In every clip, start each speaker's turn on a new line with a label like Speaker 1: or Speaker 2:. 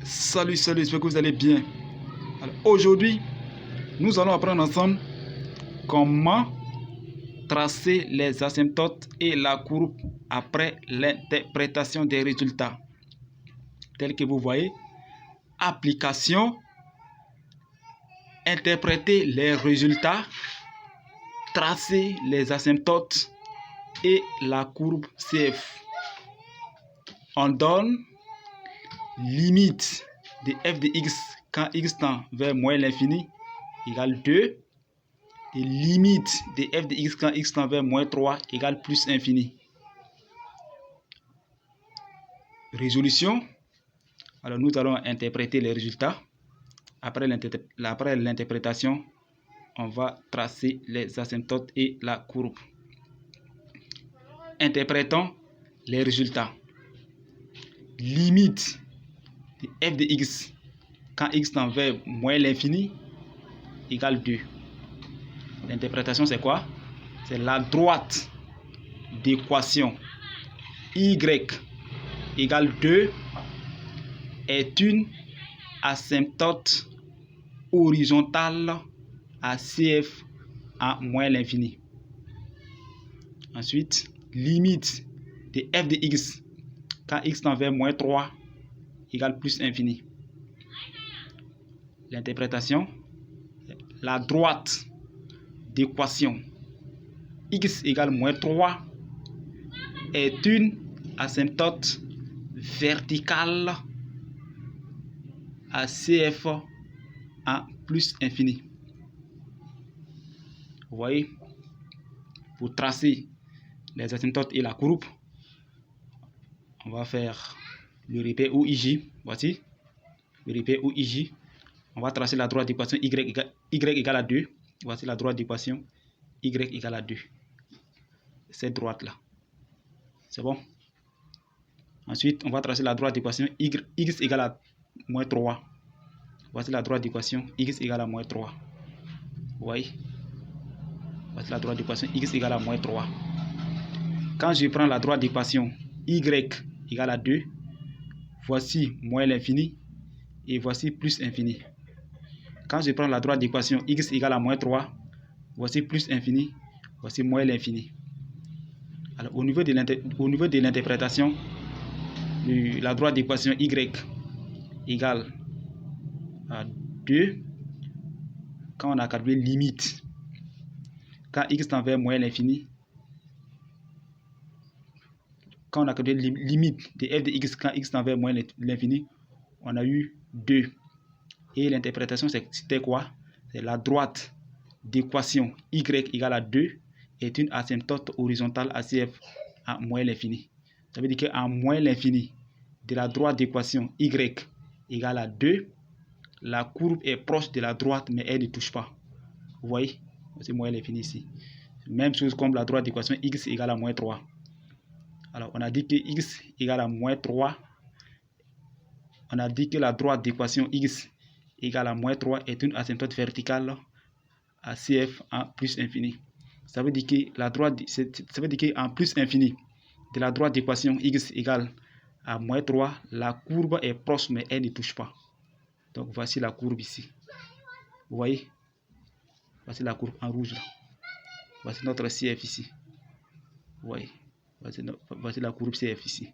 Speaker 1: Salut, j'espère que vous allez bien. Aujourd'hui, nous allons apprendre ensemble comment tracer les asymptotes et la courbe après l'interprétation des résultats. Tel que vous voyez, application, interpréter les résultats, tracer les asymptotes et la courbe CF. On donne limite de f de x quand x tend vers moins l'infini égale 2 et limite de f de x quand x tend vers moins 3 égale plus infini. Résolution. Alors nous allons interpréter les résultats. Après l'interprétation, on va tracer les asymptotes et la courbe. Interprétons les résultats. Limite de f de x quand x tend vers moins l'infini égale 2. L'interprétation c'est quoi? C'est la droite d'équation y égale 2 est une asymptote horizontale à CF à moins l'infini. Ensuite, limite de f de x quand x tend vers moins 3 égale plus infini. L'interprétation, la droite d'équation x égale moins 3 est une asymptote verticale à CF à plus infini. Vous voyez, pour tracer les asymptotes et la courbe, on va faire le repère OIJ. Voici le repère OIJ. On va tracer la droite d'équation y égale à 2. Voici la droite d'équation y égale à 2. Cette droite-là. C'est bon? Ensuite, on va tracer la droite d'équation x égale à moins 3. Voici la droite d'équation x égale à moins 3. Vous voyez? Voici la droite d'équation x égale à moins 3. Quand je prends la droite d'équation y égale à 2, voici moins l'infini et voici plus infini. Quand je prends la droite d'équation x égale à moins 3, voici plus infini, voici moins l'infini. Alors, au niveau de l'interprétation, la droite d'équation y égale à 2, quand on a calculé limite, quand x tend vers moins l'infini, quand on a calculé limite de f de x quand x tend vers moins l'infini, on a eu 2. Et l'interprétation, c'était quoi? C'est la droite d'équation y égale à 2 est une asymptote horizontale à CF à moins l'infini. Ça veut dire qu'à moins l'infini de la droite d'équation y égale à 2, la courbe est proche de la droite, mais elle ne touche pas. Vous voyez? C'est moins l'infini ici. Même chose comme la droite d'équation x égale à moins 3. Alors, on a dit que x égale à moins 3. On a dit que la droite d'équation x égale à moins 3 est une asymptote verticale à CF en plus infini. Ça veut dire que qu'en plus infini de la droite d'équation x égale à moins 3, la courbe est proche mais elle ne touche pas. Donc voici la courbe ici. Vous voyez? Voici la courbe en rouge là. Voici notre CF ici. Vous voyez? Voici la courbe CF ici.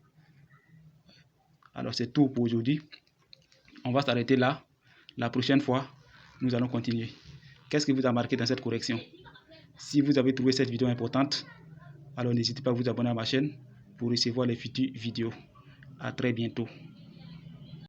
Speaker 1: Alors c'est tout pour aujourd'hui. On va s'arrêter là. La prochaine fois, nous allons continuer. Qu'est-ce que vous a marqué dans cette correction? Si vous avez trouvé cette vidéo importante, alors n'hésitez pas à vous abonner à ma chaîne pour recevoir les futures vidéos. À très bientôt.